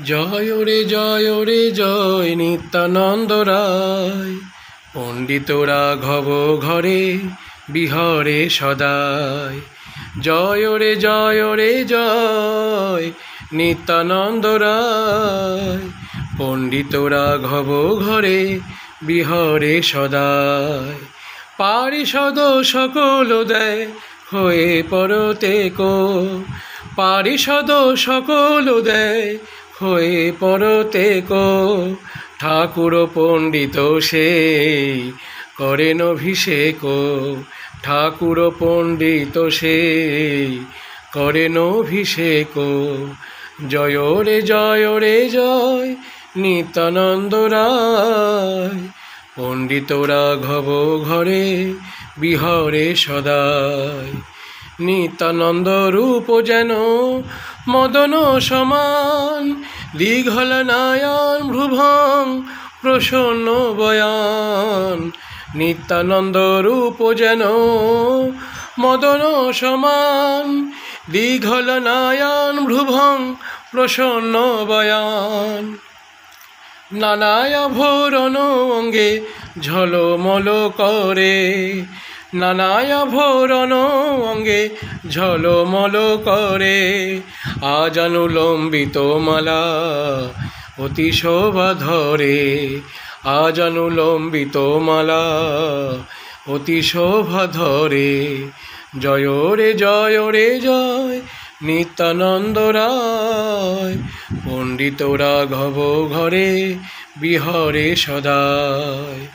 জয় রে জয় নিত্যানন্দ রায়। পণ্ডিত রাঘব ঘরে বিহরে সদাই। জয় রে জয় নিত্যানন্দ রায়। পণ্ডিত রাঘব ঘরে বিহরে সদাই। পারিষদ সকল দেয় হয়ে পরতে কো। পারিষদ সকল দেয় হয়ে পরতে কো। ঠাকুর পণ্ডিত সেই করেন অভিষেক। ঠাকুর পণ্ডিত সেই করেন অভিষেক। জয় রে জয় নিত্যানন্দ রায়। পণ্ডিত রাঘব ঘরে বিহরে সদাই। নিত্যানন্দ রূপ যেন মদন সমান। দীঘল নয়ন ভ্রুভং প্রসন্ন বয়ান। নিত্যানন্দ রূপ যেন মদন সমান। দীঘল নয়ন ভ্রুভং প্রসন্ন বয়ান। নানায় আভরণ অঙ্গে ঝলমল করে। নানায় আভরণ অঙ্গে ঝলমল করে। আজানুলম্বিত মালা অতি শোভা ধরে। আজানুলম্বিত মালা অতি শোভা ধরে। জয় রে জয় নিত্যানন্দ রায়। পণ্ডিত রাঘব ঘরে বিহরে সদাই।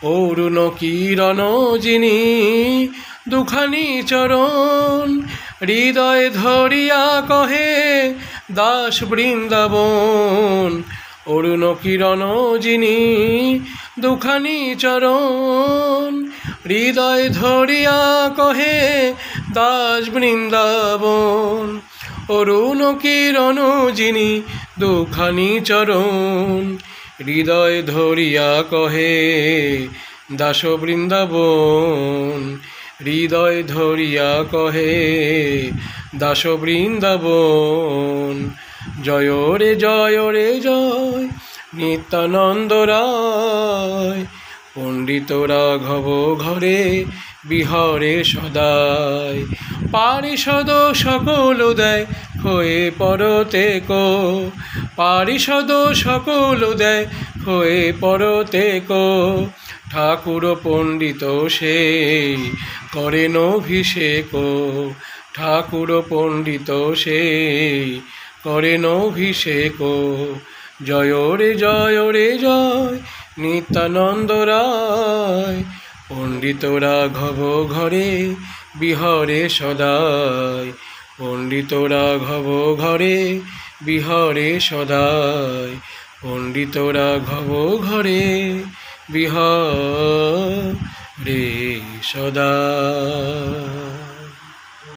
অরুণ কিরণ যিনি দুখানি চরণ। হৃদয় ধরিয়া কহে দাস বৃন্দাবন। অরুণ কিরণ যিনি দুখানি চরণ। হৃদয় ধরিয়া কহে দাস বৃন্দাবন। অরুণ কিরণ যিনি দুখানি চরণ। হৃদয় ধরিয়া কহে দাস বৃন্দাবন। হৃদয় ধরিয়া কহে দাস বৃন্দাবন। জয় রে জয় নিত্যানন্দ রায়। পণ্ডিত রাঘব ঘরে বিহরে সদাই। পারিষদ সকল দেয় হয়ে পরতে কো। পারিষদ সকল দেয় হয়ে পরতে কো। ঠাকুর পণ্ডিত সেই করেন অভিষেক। ঠাকুর পণ্ডিত সেই করেন অভিষেক। জয় রে জয় নিত্যানন্দ রায়। পণ্ডিত রাঘব ঘরে বিহরে সদাই। পণ্ডিত রাঘব ঘরে বিহরে সদাই। পণ্ডিত রাঘব ঘরে বিহরে সদাই।